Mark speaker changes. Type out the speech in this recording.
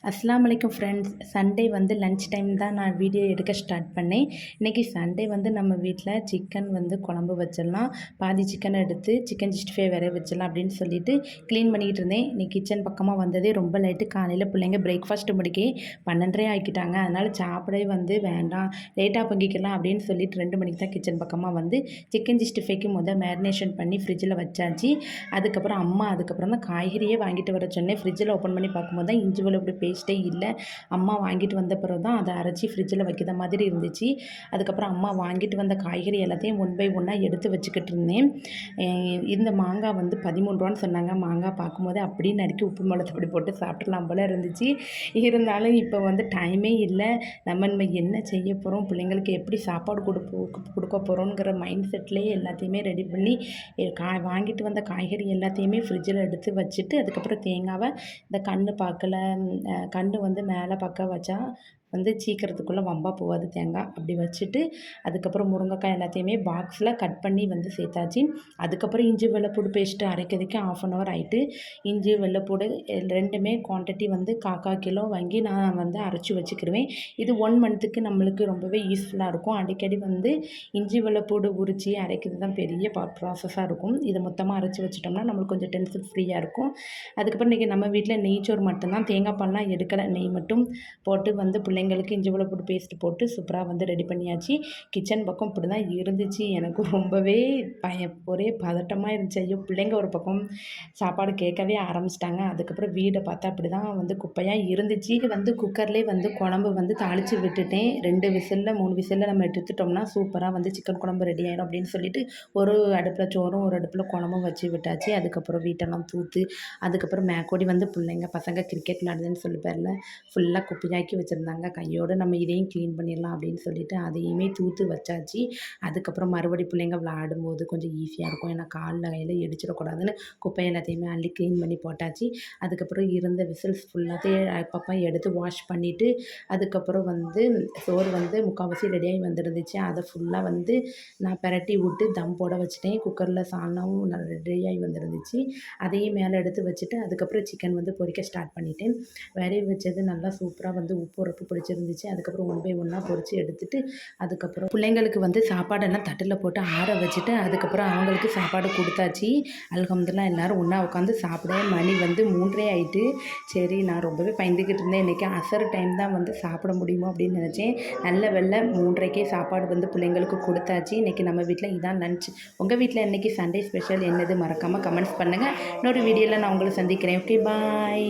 Speaker 1: அஸ்ஸலாமு அலைக்கும் friends. Sunday வந்து லன்ச் டைம் தான் நான் வீடியோ எடுக்க ஸ்டார்ட் பண்ணேன். இன்றைக்கி சண்டே வந்து நம்ம வீட்டில் சிக்கன் வந்து குழம்பு வச்சிடலாம், பாதி சிக்கனை எடுத்து சிக்கன் 65 வேற வச்சிடலாம் அப்படின்னு சொல்லிட்டு க்ளீன் பண்ணிக்கிட்டு இருந்தேன். இன்றைக்கி கிச்சன் பக்கமாக வந்ததே ரொம்ப லைட்டு. காலையில் பிள்ளைங்க பிரேக்ஃபாஸ்ட்டு முடிக்க 12:30 ஆக்கிட்டாங்க. அதனால் சாப்பிடவே வந்து வேண்டாம், லேட்டாக பொங்கிக்கலாம் அப்படின்னு சொல்லிட்டு 2 மணிக்கு தான் கிச்சன் பக்கமாக வந்து சிக்கன் 65க்கு மேரினேஷன் பண்ணி ஃப்ரிட்ஜில் வச்சாச்சு. அதுக்கப்புறம் தான் காய்கறியே வாங்கிட்டு வர சொன்னேன். ஃப்ரிட்ஜில் ஓப்பன் பண்ணி பார்க்கும்போது தான் இஞ்சி வெள்ளைப்பூடு பேஸ்ட்டே இல்லை. அம்மா வாங்கிட்டு வந்த பிறகு தான் அதை அரைச்சி ஃப்ரிட்ஜில் வைக்கிற மாதிரி இருந்துச்சு. அதுக்கப்புறம் அம்மா வாங்கிட்டு வந்த காய்கறி எல்லாத்தையும் ஒன் பை ஒன்னாக எடுத்து வச்சுக்கிட்டு இருந்தேன். இந்த மாங்காய் வந்து 13 ரூபான்னு சொன்னாங்க. மாங்காய் பார்க்கும்போது அப்படியே நறுக்கி உப்பு மிளகாத்தூள் போட்டு சாப்பிட்றலாம் போல இருந்துச்சு. இருந்தாலும் இப்போ வந்து டைமே இல்லை. நம்ம என்ன செய்ய போகிறோம், பிள்ளைங்களுக்கு எப்படி சாப்பாடு கொடுக்க போகிறோங்கிற மைண்ட் செட்லேயே எல்லாத்தையுமே ரெடி பண்ணி வாங்கிட்டு வந்த காய்கறி எல்லாத்தையுமே ஃப்ரிட்ஜில் எடுத்து வச்சுட்டு, அதுக்கப்புறம் தேங்காவை இந்த கன்று வந்து மேலே பக்கம் வச்சா வந்து சீக்கிரத்துக்குள்ளே வம்பா போகாது தேங்காய். அப்படி வச்சுட்டு அதுக்கப்புறம் முருங்கைக்காய் எல்லாத்தையுமே பாக்ஸில் கட் பண்ணி வந்து சேர்த்தாச்சு. அதுக்கப்புறம் இஞ்சி வெள்ளைப்பூடு பேஸ்ட்டு அரைக்கிறதுக்கு 1/2 hour ஆகிட்டு. இஞ்சி வெள்ளைப்பூடு ரெண்டுமே குவான்டிட்டி வந்து 1/4 கிலோ வாங்கி நான் வந்து அரைச்சி வச்சுக்கிடுவேன். இது 1 மந்த்துக்கு நம்மளுக்கு ரொம்பவே யூஸ்ஃபுல்லாக இருக்கும். அடிக்கடி வந்து இஞ்சி வெள்ளைப்பூடு உரித்து அரைக்கிறது தான் பெரிய ப்ராசஸாக இருக்கும். இதை மொத்தமாக அரைச்சி வச்சிட்டோம்னா நம்மளுக்கு கொஞ்சம் டென்ஷன் ஃப்ரீயாக இருக்கும். அதுக்கப்புறம் இன்றைக்கி நம்ம வீட்டில் நெய்ச்சோறு மட்டும்தான், தேங்காய் பால்லாம் எடுக்கலை. நெய் மட்டும் போட்டு வந்து பிள்ளைங்களுக்கு இஞ்சி வெள்ளைப்பூடு பேஸ்ட்டு போட்டு சூப்பராக வந்து ரெடி பண்ணியாச்சு. கிச்சன் பக்கம் இப்படி தான் இருந்துச்சு. எனக்கு ரொம்பவே ஒரே பதட்டமாக இருந்துச்சு. ஐயோ, பிள்ளைங்க ஒரு பக்கம் சாப்பாடு கேட்கவே ஆரம்பிச்சிட்டாங்க. அதுக்கப்புறம் வீடை பார்த்தா அப்படி தான் வந்து குப்பையாக இருந்துச்சு. வந்து குக்கர்லேயே வந்து குழம்பு வந்து தாளித்து விட்டுட்டேன். 2 விசிலில் 3 விசிலில் நம்ம எடுத்துட்டோம்னா சூப்பராக வந்து சிக்கன் குழம்பு ரெடி ஆகிடும் அப்படின்னு சொல்லிட்டு ஒரு அடுப்பில் சோறும் ஒரு அடுப்பில் குழம்பும் வச்சு விட்டாச்சு. அதுக்கப்புறம் வீட்டெல்லாம் தூத்து, அதுக்கப்புறம் மேற்கோடி வந்து பசங்க கிரிக்கெட் விளையாடுதுன்னு சொல்லி பேரில் ஃபுல்லாக குப்பையாக்கி வச்சுருந்தாங்க. கையோடு நம்ம இதையும் க்ளீன் பண்ணிடலாம் அப்படின்னு சொல்லிட்டு அதையுமே தூத்து வச்சாச்சு. அதுக்கப்புறம் மறுபடி பிள்ளைங்க விளையாடும்போது கொஞ்சம் ஈஸியாக இருக்கும். ஏன்னா காலில் கையில் இடிச்சிடக்கூடாதுன்னு குப்பை எல்லாத்தையுமே அள்ளி க்ளீன் பண்ணி போட்டாச்சு. அதுக்கப்புறம் இருந்த விசில்ஸ் ஃபுல்லாத்தையும் அப்பப்போ எடுத்து வாஷ் பண்ணிவிட்டு, அதுக்கப்புறம் வந்து சோறு வந்து முக்கால்வாசி ரெடியாகி வந்துருந்துச்சு. அதை ஃபுல்லாக வந்து நான் பிரட்டி விட்டு தம் போட வச்சுட்டேன். குக்கரில் சால்னாவும் ரெடியாகி வந்துருந்துச்சு. அதையும் மேலே எடுத்து வச்சுட்டு அதுக்கப்புறம் சிக்கன் வந்து பொரிக்க ஸ்டார்ட் பண்ணிட்டேன். வேலையை வச்சது நல்லா சூப்பராக வந்து உப்பு உரப்பு பிடிச்சிருந்துச்சு. அதுக்கப்புறம் 1 by 1 பொரித்து எடுத்துட்டு, அதுக்கப்புறம் பிள்ளைங்களுக்கு வந்து சாப்பாடெல்லாம் தட்டில் போட்டு ஆற வச்சுட்டு, அதுக்கப்புறம் அவங்களுக்கு சாப்பாடு கொடுத்தாச்சு. அல்ஹம்துலில்லாஹ் எல்லோரும் ஒன்றா உட்காந்து சாப்பிட மணி வந்து 3:30 ஆகிட்டு. சரி, நான் ரொம்பவே பயந்துக்கிட்டு இருந்தேன். இன்றைக்கி அசர் டைம் தான் வந்து சாப்பிட முடியுமோ அப்படின்னு நினச்சேன். நல்ல வேளை 3:30க்கே சாப்பாடு வந்து பிள்ளைங்களுக்கு கொடுத்தாச்சு. இன்றைக்கி நம்ம வீட்டில் இதான் லன்ச். உங்கள் வீட்டில் இன்றைக்கி சண்டே ஸ்பெஷல் என்னது மறக்காமல் கமெண்ட்ஸ் பண்ணுங்கள். இன்னொரு வீடியோவில் நான் உங்களை சந்திக்கிறேன். ஓகே, பாய்.